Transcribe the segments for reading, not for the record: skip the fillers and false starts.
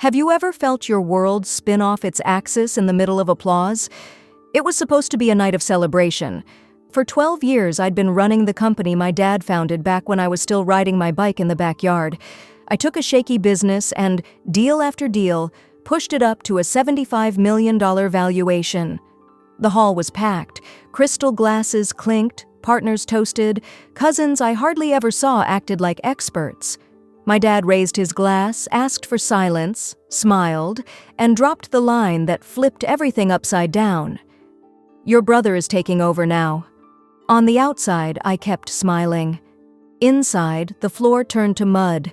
Have you ever felt your world spin off its axis in the middle of applause? It was supposed to be a night of celebration. For 12 years, I'd been running the company my dad founded back when I was still riding my bike in the backyard. I took a shaky business and, deal after deal, pushed it up to a $75 million valuation. The hall was packed. Crystal glasses clinked, partners toasted, cousins I hardly ever saw acted like experts. My dad raised his glass, asked for silence, smiled, and dropped the line that flipped everything upside down. "Your brother is taking over now." On the outside, I kept smiling. Inside, the floor turned to mud.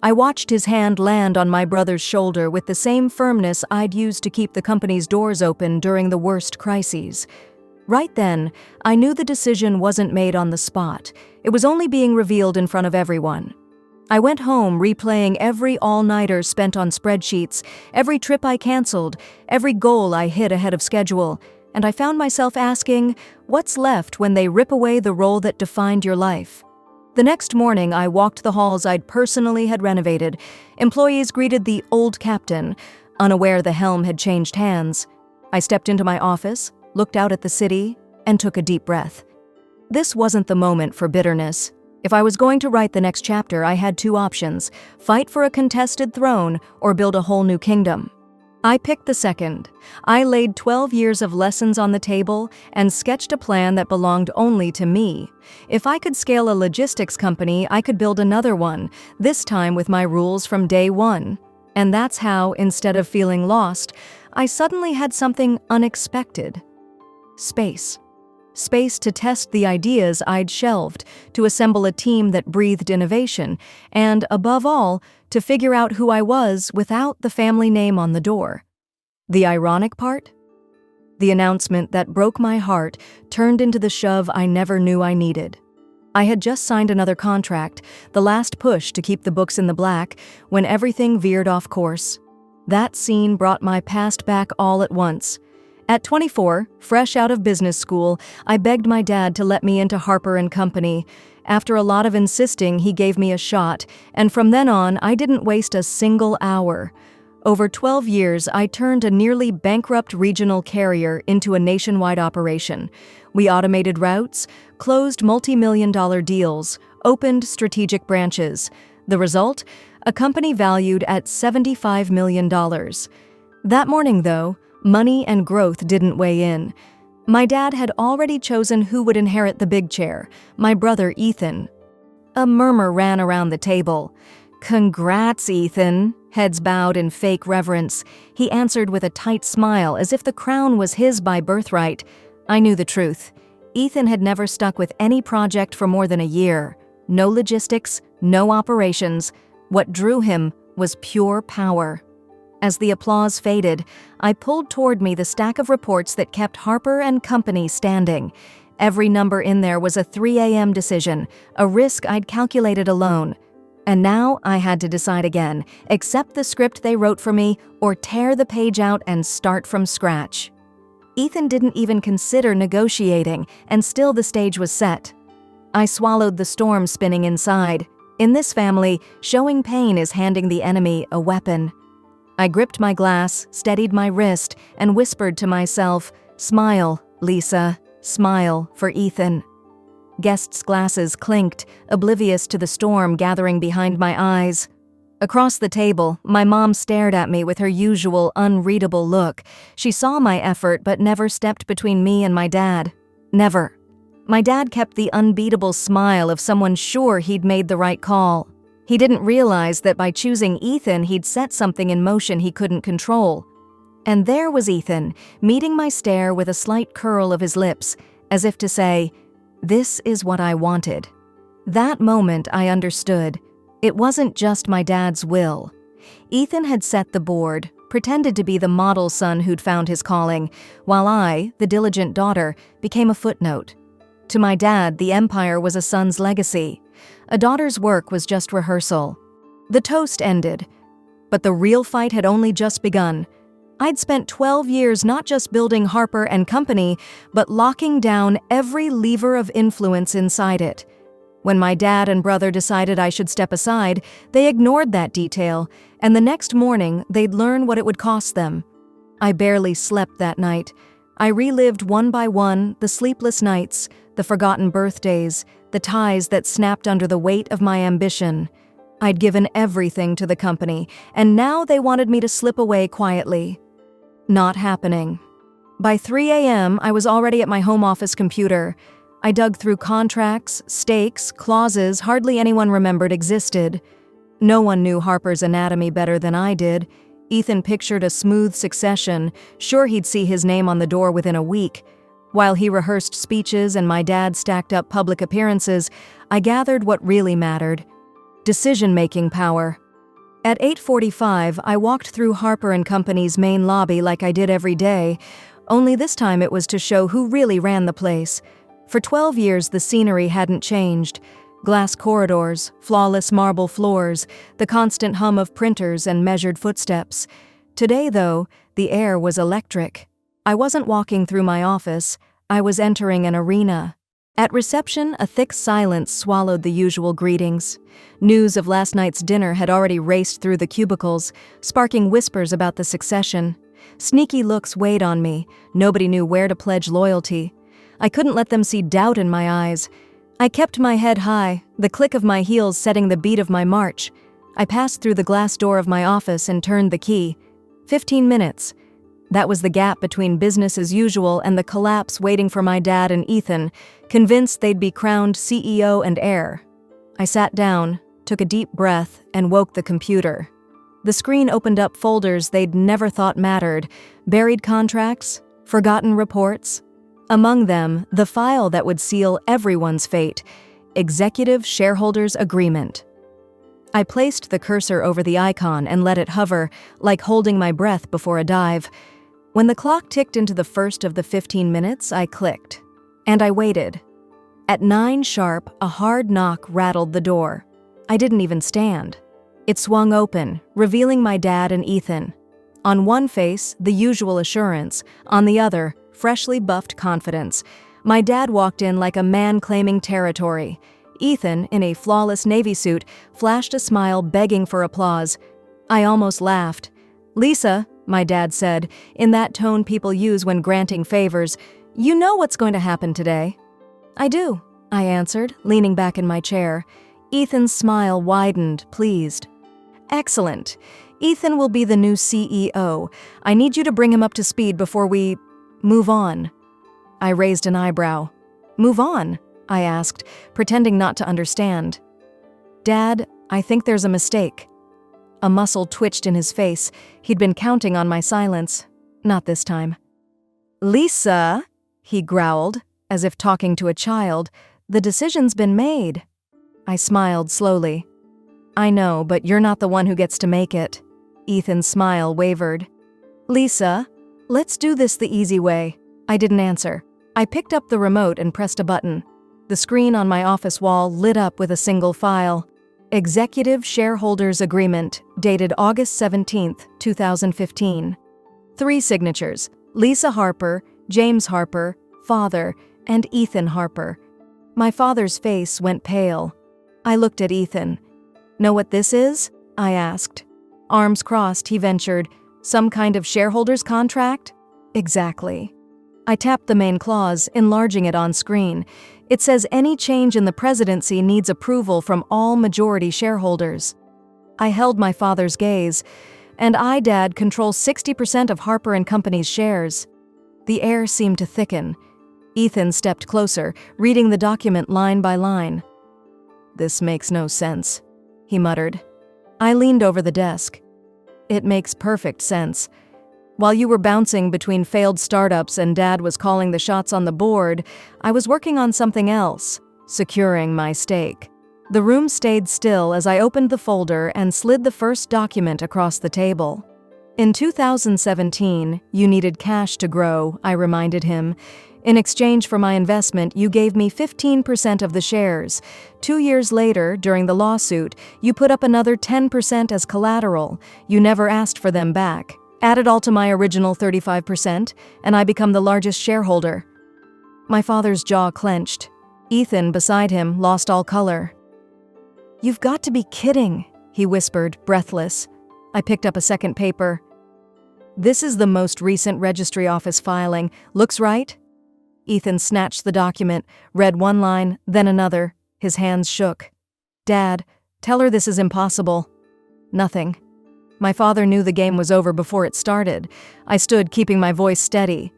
I watched his hand land on my brother's shoulder with the same firmness I'd used to keep the company's doors open during the worst crises. Right then, I knew the decision wasn't made on the spot. It was only being revealed in front of everyone. I went home replaying every all-nighter spent on spreadsheets, every trip I canceled, every goal I hit ahead of schedule, and I found myself asking, what's left when they rip away the role that defined your life? The next morning, I walked the halls I'd personally had renovated. Employees greeted the old captain, unaware the helm had changed hands. I stepped into my office, looked out at the city, and took a deep breath. This wasn't the moment for bitterness. If I was going to write the next chapter, I had two options: fight for a contested throne or build a whole new kingdom. I picked the second. I laid 12 years of lessons on the table and sketched a plan that belonged only to me. If I could scale a logistics company, I could build another one, this time with my rules from day one. And that's how, instead of feeling lost, I suddenly had something unexpected. Space. Space to test the ideas I'd shelved, to assemble a team that breathed innovation, and, above all, to figure out who I was without the family name on the door. The ironic part? The announcement that broke my heart turned into the shove I never knew I needed. I had just signed another contract, the last push to keep the books in the black, when everything veered off course. That scene brought my past back all at once. At 24, fresh out of business school, I begged my dad to let me into Harper & Company. After a lot of insisting, he gave me a shot, and from then on, I didn't waste a single hour. Over 12 years, I turned a nearly bankrupt regional carrier into a nationwide operation. We automated routes, closed multi-million-dollar deals, opened strategic branches. The result? A company valued at $75 million. That morning, though, money and growth didn't weigh in. My dad had already chosen who would inherit the big chair, my brother Ethan. A murmur ran around the table. "Congrats, Ethan," heads bowed in fake reverence. He answered with a tight smile as if the crown was his by birthright. I knew the truth. Ethan had never stuck with any project for more than a year. No logistics, no operations. What drew him was pure power. As the applause faded, I pulled toward me the stack of reports that kept Harper & Company standing. Every number in there was a 3 a.m. decision, a risk I'd calculated alone. And now I had to decide again: accept the script they wrote for me or tear the page out and start from scratch. Ethan didn't even consider negotiating, and still the stage was set. I swallowed the storm spinning inside. In this family, showing pain is handing the enemy a weapon. I gripped my glass, steadied my wrist, and whispered to myself, "Smile, Lisa, smile for Ethan." Guests' glasses clinked, oblivious to the storm gathering behind my eyes. Across the table, my mom stared at me with her usual unreadable look. She saw my effort but never stepped between me and my dad. Never. My dad kept the unbeatable smile of someone sure he'd made the right call. He didn't realize that by choosing Ethan, he'd set something in motion he couldn't control. And there was Ethan, meeting my stare with a slight curl of his lips, as if to say, "This is what I wanted." That moment I understood. It wasn't just my dad's will. Ethan had set the board, pretended to be the model son who'd found his calling, while I, the diligent daughter, became a footnote. To my dad, the empire was a son's legacy. A daughter's work was just rehearsal. The toast ended, but the real fight had only just begun. I'd spent 12 years not just building Harper & Company, but locking down every lever of influence inside it. When my dad and brother decided I should step aside, they ignored that detail, and the next morning they'd learn what it would cost them. I barely slept that night. I relived one by one the sleepless nights, the forgotten birthdays, the ties that snapped under the weight of my ambition. I'd given everything to the company, and now they wanted me to slip away quietly. Not happening. By 3 a.m., I was already at my home office computer. I dug through contracts, stakes, clauses hardly anyone remembered existed. No one knew Harper's anatomy better than I did. Ethan pictured a smooth succession, sure he'd see his name on the door within a week. While he rehearsed speeches and my dad stacked up public appearances, I gathered what really mattered: decision-making power. At 8:45, I walked through Harper & Company's main lobby like I did every day, only this time it was to show who really ran the place. For 12 years, the scenery hadn't changed. Glass corridors, flawless marble floors, the constant hum of printers and measured footsteps. Today, though, the air was electric. I wasn't walking through my office, I was entering an arena. At reception, a thick silence swallowed the usual greetings. News of last night's dinner had already raced through the cubicles, sparking whispers about the succession. Sneaky looks weighed on me. Nobody knew where to pledge loyalty. I couldn't let them see doubt in my eyes. I kept my head high, the click of my heels setting the beat of my march. I passed through the glass door of my office and turned the key. 15 minutes. That was the gap between business as usual and the collapse waiting for my dad and Ethan, convinced they'd be crowned CEO and heir. I sat down, took a deep breath, and woke the computer. The screen opened up folders they'd never thought mattered: buried contracts, forgotten reports. Among them, the file that would seal everyone's fate: Executive Shareholders Agreement. I placed the cursor over the icon and let it hover, like holding my breath before a dive. When the clock ticked into the first of the 15 minutes, I clicked. And I waited. At 9 sharp, a hard knock rattled the door. I didn't even stand. It swung open, revealing my dad and Ethan. On one face, the usual assurance; on the other, freshly buffed confidence. My dad walked in like a man claiming territory. Ethan, in a flawless navy suit, flashed a smile begging for applause. I almost laughed. "Lisa," my dad said, in that tone people use when granting favors, "you know what's going to happen today." "I do," I answered, leaning back in my chair. Ethan's smile widened, pleased. "Excellent. Ethan will be the new CEO. I need you to bring him up to speed before we move on." I raised an eyebrow. "Move on?" I asked, pretending not to understand. "Dad, I think there's a mistake." A muscle twitched in his face. He'd been counting on my silence. Not this time. "Lisa," he growled, as if talking to a child, "the decision's been made." I smiled slowly. "I know, but you're not the one who gets to make it." Ethan's smile wavered. "Lisa, let's do this the easy way." I didn't answer. I picked up the remote and pressed a button. The screen on my office wall lit up with a single file: Executive Shareholders Agreement, dated August 17, 2015. 3 signatures: Lisa Harper, James Harper, father, and Ethan Harper. My father's face went pale. I looked at Ethan. "Know what this is?" I asked. Arms crossed, he ventured, "Some kind of shareholders contract?" "Exactly." I tapped the main clause, enlarging it on screen. It says any change in the presidency needs approval from all majority shareholders. I held my father's gaze. "And I, Dad, control 60% of Harper & Company's shares." The air seemed to thicken. Ethan stepped closer, reading the document line by line. "This makes no sense," he muttered. I leaned over the desk. "It makes perfect sense. While you were bouncing between failed startups and Dad was calling the shots on the board, I was working on something else, securing my stake." The room stayed still as I opened the folder and slid the first document across the table. "In 2017, you needed cash to grow," I reminded him. "In exchange for my investment, you gave me 15% of the shares. 2 years later, during the lawsuit, you put up another 10% as collateral. You never asked for them back. Add it all to my original 35%, and I become the largest shareholder." My father's jaw clenched. Ethan, beside him, lost all color. "You've got to be kidding," he whispered, breathless. I picked up a second paper. "This is the most recent registry office filing. Looks right?" Ethan snatched the document, read one line, then another. His hands shook. "Dad, tell her this is impossible." Nothing. My father knew the game was over before it started. I stood, keeping my voice steady.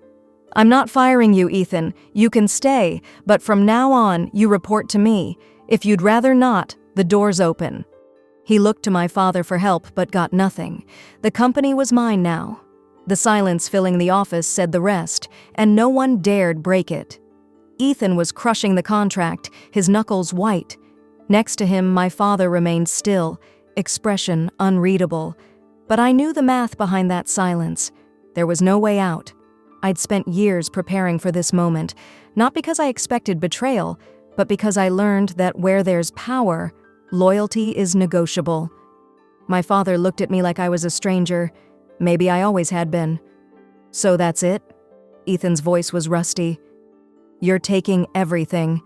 "I'm not firing you, Ethan. You can stay, but from now on, you report to me. If you'd rather not, the door's open." He looked to my father for help, but got nothing. The company was mine now. The silence filling the office said the rest, and no one dared break it. Ethan was crushing the contract, his knuckles white. Next to him, my father remained still, expression unreadable. But I knew the math behind that silence. There was no way out. I'd spent years preparing for this moment, not because I expected betrayal, but because I learned that where there's power, loyalty is negotiable. My father looked at me like I was a stranger. Maybe I always had been. "So that's it?" Ethan's voice was rusty. "You're taking everything."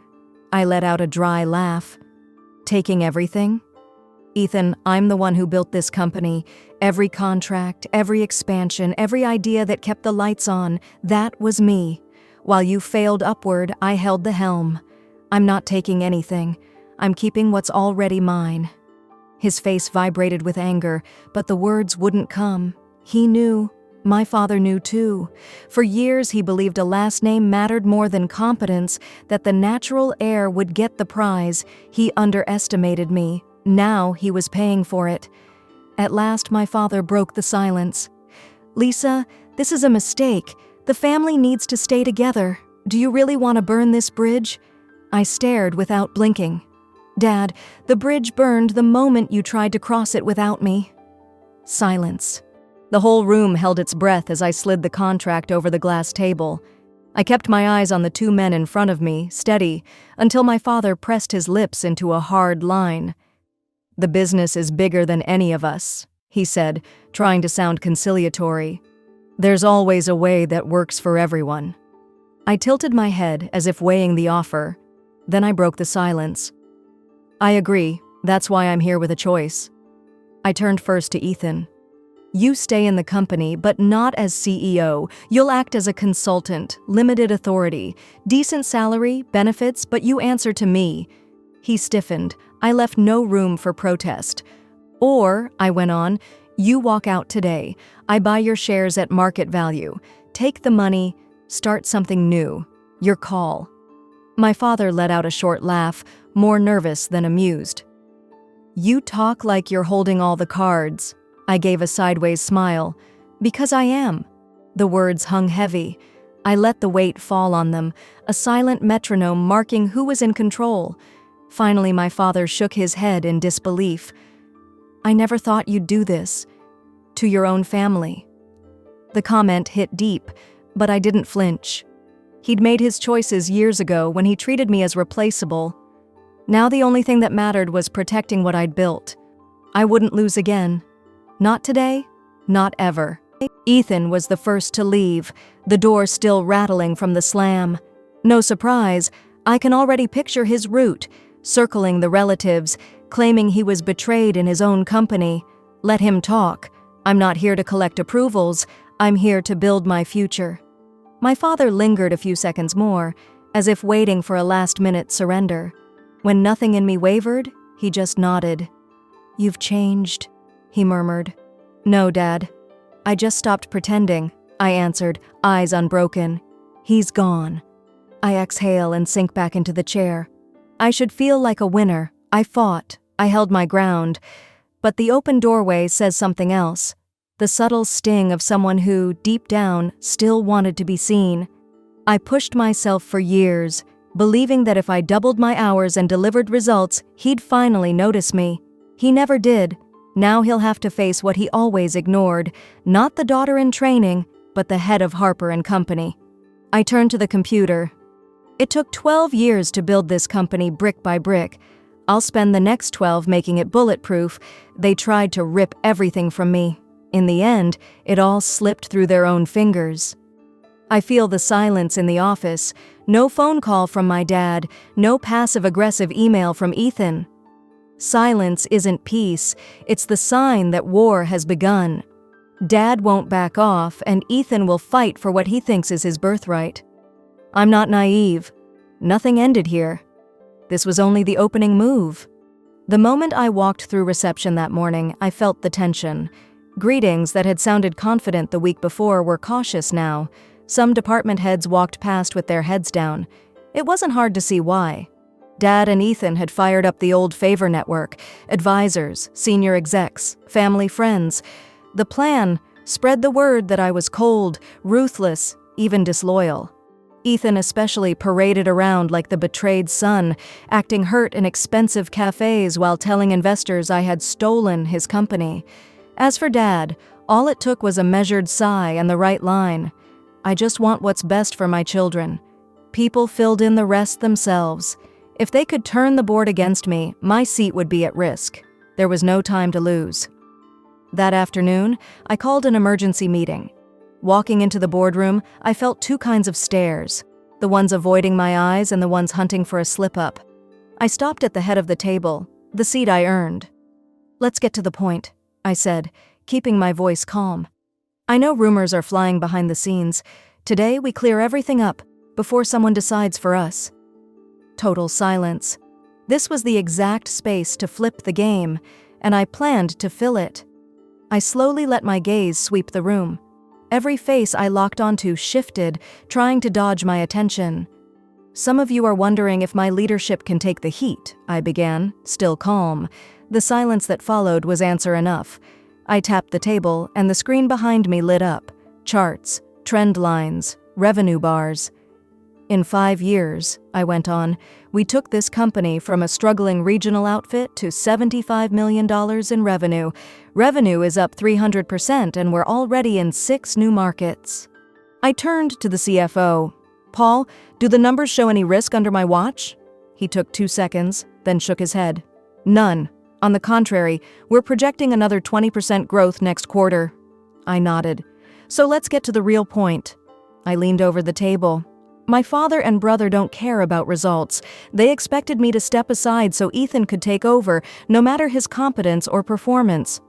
I let out a dry laugh. "Taking everything?" "Ethan, I'm the one who built this company. Every contract, every expansion, every idea that kept the lights on, that was me. While you failed upward, I held the helm. I'm not taking anything. I'm keeping what's already mine." His face vibrated with anger, but the words wouldn't come. He knew. My father knew too. For years he believed a last name mattered more than competence, that the natural heir would get the prize. He underestimated me. Now he was paying for it. At last my father broke the silence. "Lisa, this is a mistake. The family needs to stay together. Do you really want to burn this bridge?" I stared without blinking. "Dad, the bridge burned the moment you tried to cross it without me." Silence. The whole room held its breath as I slid the contract over the glass table. I kept my eyes on the two men in front of me, steady, until my father pressed his lips into a hard line. "The business is bigger than any of us," he said, trying to sound conciliatory. "There's always a way that works for everyone." I tilted my head as if weighing the offer. Then I broke the silence. "I agree. That's why I'm here with a choice." I turned first to Ethan. "You stay in the company, but not as CEO. You'll act as a consultant, limited authority, decent salary, benefits, but you answer to me." He stiffened. I left no room for protest. "Or," I went on, "you walk out today. I buy your shares at market value. Take the money, start something new. Your call." My father let out a short laugh, more nervous than amused. "You talk like you're holding all the cards." I gave a sideways smile. "Because I am." The words hung heavy. I let the weight fall on them, a silent metronome marking who was in control. Finally, my father shook his head in disbelief. "I never thought you'd do this. To your own family." The comment hit deep, but I didn't flinch. He'd made his choices years ago when he treated me as replaceable. Now the only thing that mattered was protecting what I'd built. I wouldn't lose again. Not today, not ever. Ethan was the first to leave, the door still rattling from the slam. No surprise, I can already picture his route, circling the relatives, claiming he was betrayed in his own company. Let him talk. I'm not here to collect approvals. I'm here to build my future. My father lingered a few seconds more, as if waiting for a last-minute surrender. When nothing in me wavered, he just nodded. "You've changed," he murmured. "No, Dad. I just stopped pretending," I answered, eyes unbroken. "He's gone." I exhale and sink back into the chair. I should feel like a winner. I fought. I held my ground. But the open doorway says something else. The subtle sting of someone who, deep down, still wanted to be seen. I pushed myself for years, believing that if I doubled my hours and delivered results, he'd finally notice me. He never did. Now he'll have to face what he always ignored, not the daughter in training, but the head of Harper & Company. I turned to the computer. It took 12 years to build this company brick by brick. I'll spend the next 12 making it bulletproof. They tried to rip everything from me. In the end, it all slipped through their own fingers. I feel the silence in the office. No phone call from my dad, no passive-aggressive email from Ethan. Silence isn't peace, it's the sign that war has begun. Dad won't back off, and Ethan will fight for what he thinks is his birthright. I'm not naive. Nothing ended here. This was only the opening move. The moment I walked through reception that morning, I felt the tension. Greetings that had sounded confident the week before were cautious now. Some department heads walked past with their heads down. It wasn't hard to see why. Dad and Ethan had fired up the old favor network, advisors, senior execs, family friends. The plan: spread the word that I was cold, ruthless, even disloyal. Ethan especially paraded around like the betrayed son, acting hurt in expensive cafes while telling investors I had stolen his company. As for Dad, all it took was a measured sigh and the right line. I just want what's best for my children. People filled in the rest themselves. If they could turn the board against me, my seat would be at risk. There was no time to lose. That afternoon, I called an emergency meeting. Walking into the boardroom, I felt two kinds of stares, the ones avoiding my eyes and the ones hunting for a slip-up. I stopped at the head of the table, the seat I earned. "Let's get to the point," I said, keeping my voice calm. "I know rumors are flying behind the scenes. Today, we clear everything up before someone decides for us." Total silence. This was the exact space to flip the game, and I planned to fill it. I slowly let my gaze sweep the room. Every face I locked onto shifted, trying to dodge my attention. "Some of you are wondering if my leadership can take the heat," I began, still calm. The silence that followed was answer enough. I tapped the table, and the screen behind me lit up. Charts, trend lines, revenue bars. "In 5 years," I went on, "we took this company from a struggling regional outfit to $75 million in revenue. Revenue is up 300%, and we're already in 6 new markets." I turned to the CFO. "Paul, do the numbers show any risk under my watch?" He took 2 seconds, then shook his head. "None. On the contrary, we're projecting another 20% growth next quarter." I nodded. "So let's get to the real point." I leaned over the table. "My father and brother don't care about results. They expected me to step aside so Ethan could take over, no matter his competence or performance."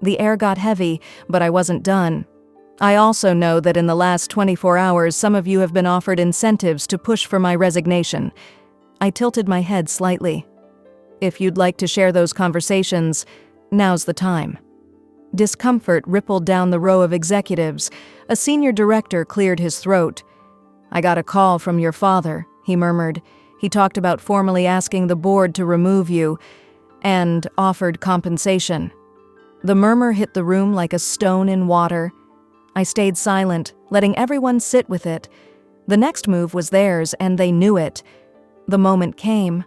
The air got heavy, but I wasn't done. "I also know that in the last 24 hours some of you have been offered incentives to push for my resignation." I tilted my head slightly. "If you'd like to share those conversations, now's the time." Discomfort rippled down the row of executives. A senior director cleared his throat. "I got a call from your father," he murmured. "He talked about formally asking the board to remove you, and offered compensation." The murmur hit the room like a stone in water. I stayed silent, letting everyone sit with it. The next move was theirs, and they knew it. The moment came.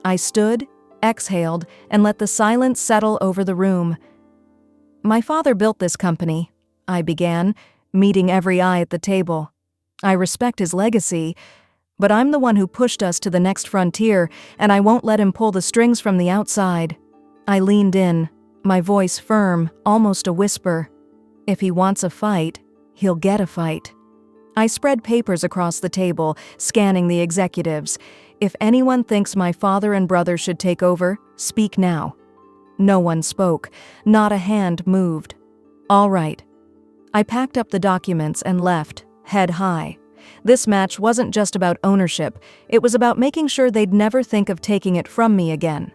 I stood, exhaled, and let the silence settle over the room. "My father built this company," I began, meeting every eye at the table. "I respect his legacy, but I'm the one who pushed us to the next frontier, and I won't let him pull the strings from the outside." I leaned in, my voice firm, almost a whisper. "If he wants a fight, he'll get a fight." I spread papers across the table, scanning the executives. "If anyone thinks my father and brother should take over, speak now." No one spoke. Not a hand moved. "All right." I packed up the documents and left, head high. This match wasn't just about ownership. It was about making sure they'd never think of taking it from me again.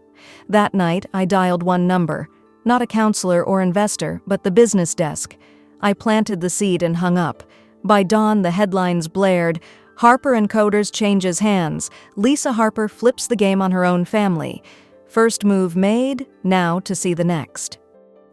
That night, I dialed one number. Not a counselor or investor, but the business desk. I planted the seed and hung up. By dawn, the headlines blared. "Harper & Coders changes hands. Lisa Harper flips the game on her own family. First move made, now to see the next."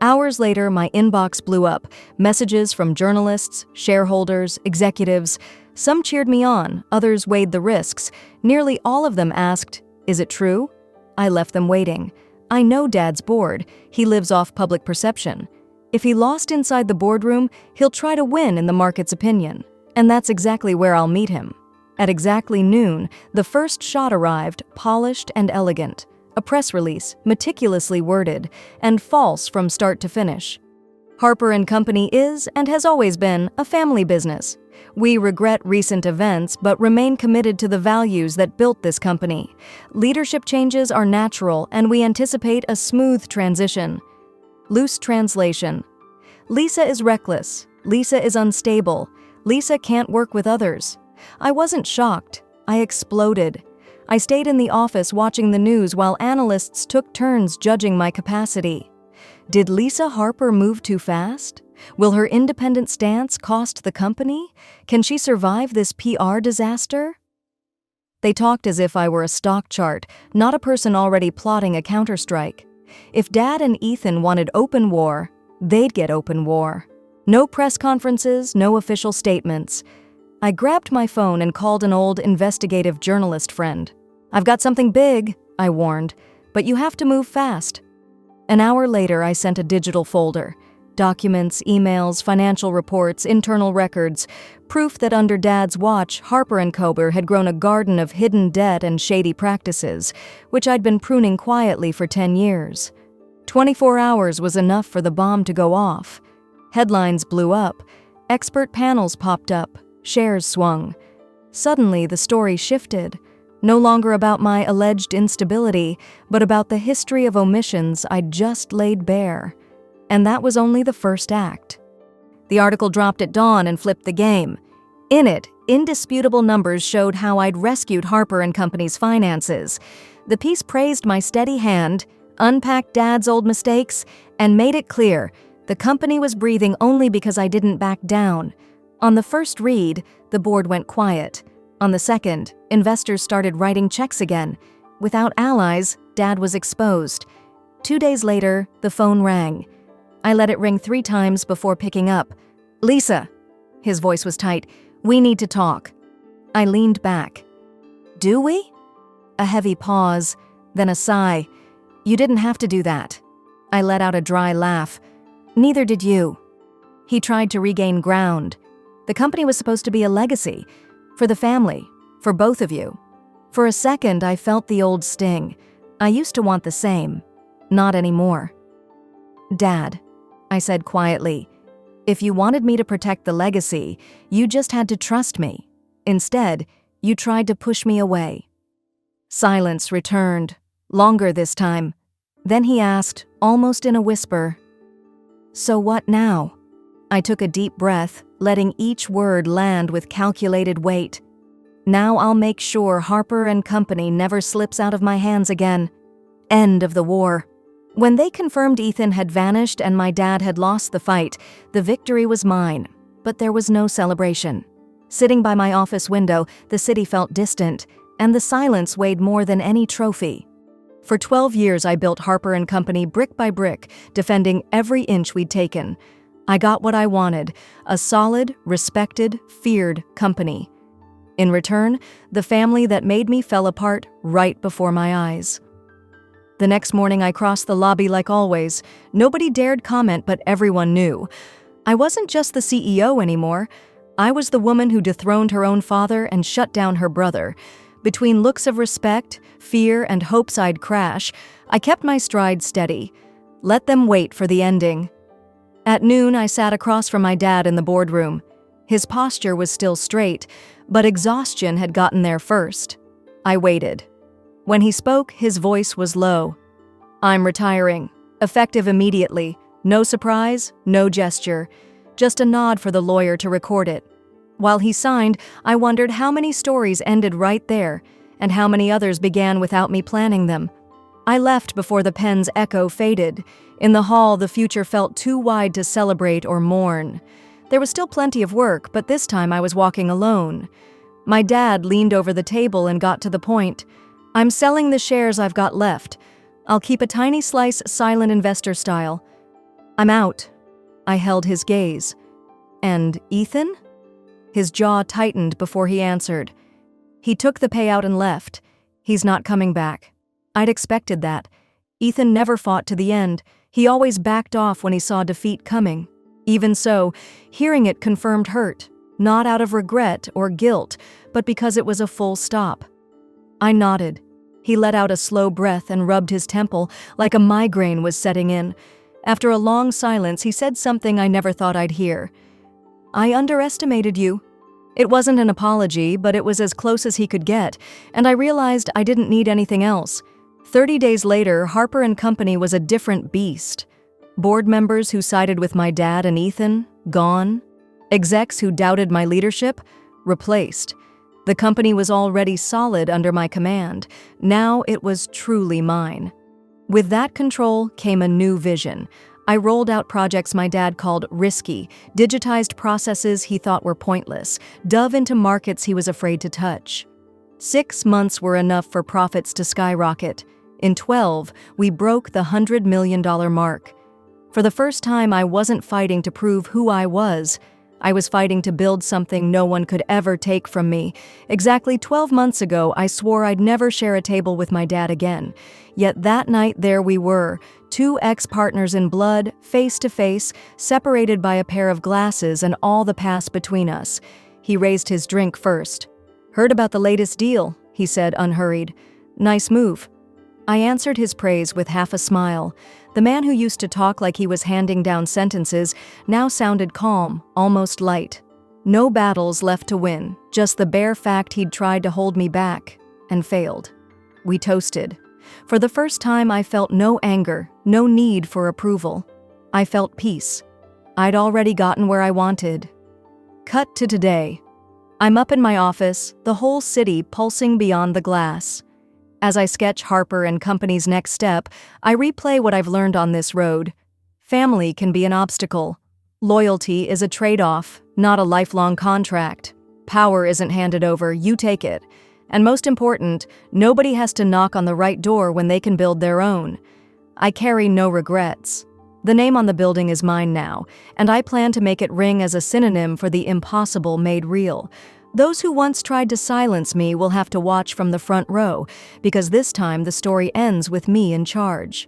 Hours later, my inbox blew up. Messages from journalists, shareholders, executives. Some cheered me on, others weighed the risks. Nearly all of them asked, "Is it true?" I left them waiting. I know Dad's bored. He lives off public perception. If he lost inside the boardroom, he'll try to win in the market's opinion. And that's exactly where I'll meet him. At exactly noon, the first shot arrived, polished and elegant. A press release, meticulously worded, and false from start to finish. Harper & Company is, and has always been, a family business. We regret recent events but remain committed to the values that built this company. Leadership changes are natural and we anticipate a smooth transition. Loose translation. Lisa is reckless. Lisa is unstable. Lisa can't work with others. I wasn't shocked. I exploded. I stayed in the office watching the news while analysts took turns judging my capacity. Did Lisa Harper move too fast? Will her independent stance cost the company? Can she survive this PR disaster? They talked as if I were a stock chart, not a person already plotting a counterstrike. If Dad and Ethan wanted open war, they'd get open war. No press conferences, no official statements. I grabbed my phone and called an old investigative journalist friend. "I've got something big," I warned, "but you have to move fast." An hour later, I sent a digital folder. Documents, emails, financial reports, internal records, proof that under Dad's watch, Harper & Kober had grown a garden of hidden debt and shady practices, which I'd been pruning quietly for 10 years. 24 hours was enough for the bomb to go off. Headlines blew up, expert panels popped up, shares swung. Suddenly, the story shifted, no longer about my alleged instability, but about the history of omissions I'd just laid bare. And that was only the first act. The article dropped at dawn and flipped the game. In it, indisputable numbers showed how I'd rescued Harper & Company's finances. The piece praised my steady hand, unpacked Dad's old mistakes, and made it clear the company was breathing only because I didn't back down. On the first read, the board went quiet. On the second, investors started writing checks again. Without allies, Dad was exposed. 2 days later, the phone rang. I let it ring 3 times before picking up. "Lisa." His voice was tight. "We need to talk." I leaned back. "Do we?" A heavy pause, then a sigh. "You didn't have to do that." I let out a dry laugh. "Neither did you." He tried to regain ground. The company was supposed to be a legacy. For the family. For both of you. For a second, I felt the old sting. I used to want the same. Not anymore. "Dad," I said quietly, "if you wanted me to protect the legacy, you just had to trust me. Instead, you tried to push me away." Silence returned, longer this time. Then he asked, almost in a whisper, "So what now?" I took a deep breath, letting each word land with calculated weight. "Now I'll make sure Harper & Company never slips out of my hands again. End of the war." When they confirmed Ethan had vanished and my dad had lost the fight, the victory was mine, but there was no celebration. Sitting by my office window, the city felt distant, and the silence weighed more than any trophy. For 12 years, I built Harper & Company brick by brick, defending every inch we'd taken. I got what I wanted, a solid, respected, feared company. In return, the family that made me fell apart right before my eyes. The next morning, I crossed the lobby like always. Nobody dared comment, but everyone knew. I wasn't just the CEO anymore. I was the woman who dethroned her own father and shut down her brother. Between looks of respect, fear, and hopes I'd crash, I kept my stride steady. Let them wait for the ending. At noon, I sat across from my dad in the boardroom. His posture was still straight, but exhaustion had gotten there first. I waited. When he spoke, his voice was low. "I'm retiring. Effective immediately. No surprise, no gesture. Just a nod for the lawyer to record it." While he signed, I wondered how many stories ended right there, and how many others began without me planning them. I left before the pen's echo faded. In the hall, the future felt too wide to celebrate or mourn. There was still plenty of work, but this time I was walking alone. My dad leaned over the table and got to the point. "I'm selling the shares I've got left. I'll keep a tiny slice silent investor style. I'm out." I held his gaze. "And Ethan?" His jaw tightened before he answered. "He took the payout and left. He's not coming back." I'd expected that. Ethan never fought to the end. He always backed off when he saw defeat coming. Even so, hearing it confirmed hurt, not out of regret or guilt, but because it was a full stop. I nodded. He let out a slow breath and rubbed his temple like a migraine was setting in. After a long silence, he said something I never thought I'd hear. "I underestimated you." It wasn't an apology, but it was as close as he could get, and I realized I didn't need anything else. 30 days later, Harper & Company was a different beast. Board members who sided with my dad and Ethan, gone. Execs who doubted my leadership, replaced. The company was already solid under my command. Now it was truly mine. With that control came a new vision. I rolled out projects my dad called risky, digitized processes he thought were pointless, dove into markets he was afraid to touch. 6 months were enough for profits to skyrocket. In 12, we broke the $100 million mark. For the first time, I wasn't fighting to prove who I was fighting to build something no one could ever take from me. Exactly 12 months ago, I swore I'd never share a table with my dad again. Yet that night, there we were, 2 ex-partners in blood, face to face, separated by a pair of glasses and all the past between us. He raised his drink first. "Heard about the latest deal," he said, unhurried. "Nice move." I answered his praise with half a smile. The man who used to talk like he was handing down sentences now sounded calm, almost light. No battles left to win, just the bare fact he'd tried to hold me back, and failed. We toasted. For the first time, I felt no anger, no need for approval. I felt peace. I'd already gotten where I wanted. Cut to today. I'm up in my office, the whole city pulsing beyond the glass. As I sketch Harper & Company's next step, I replay what I've learned on this road. Family can be an obstacle. Loyalty is a trade-off, not a lifelong contract. Power isn't handed over, you take it. And most important, nobody has to knock on the right door when they can build their own. I carry no regrets. The name on the building is mine now, and I plan to make it ring as a synonym for the impossible made real. Those who once tried to silence me will have to watch from the front row, because this time the story ends with me in charge.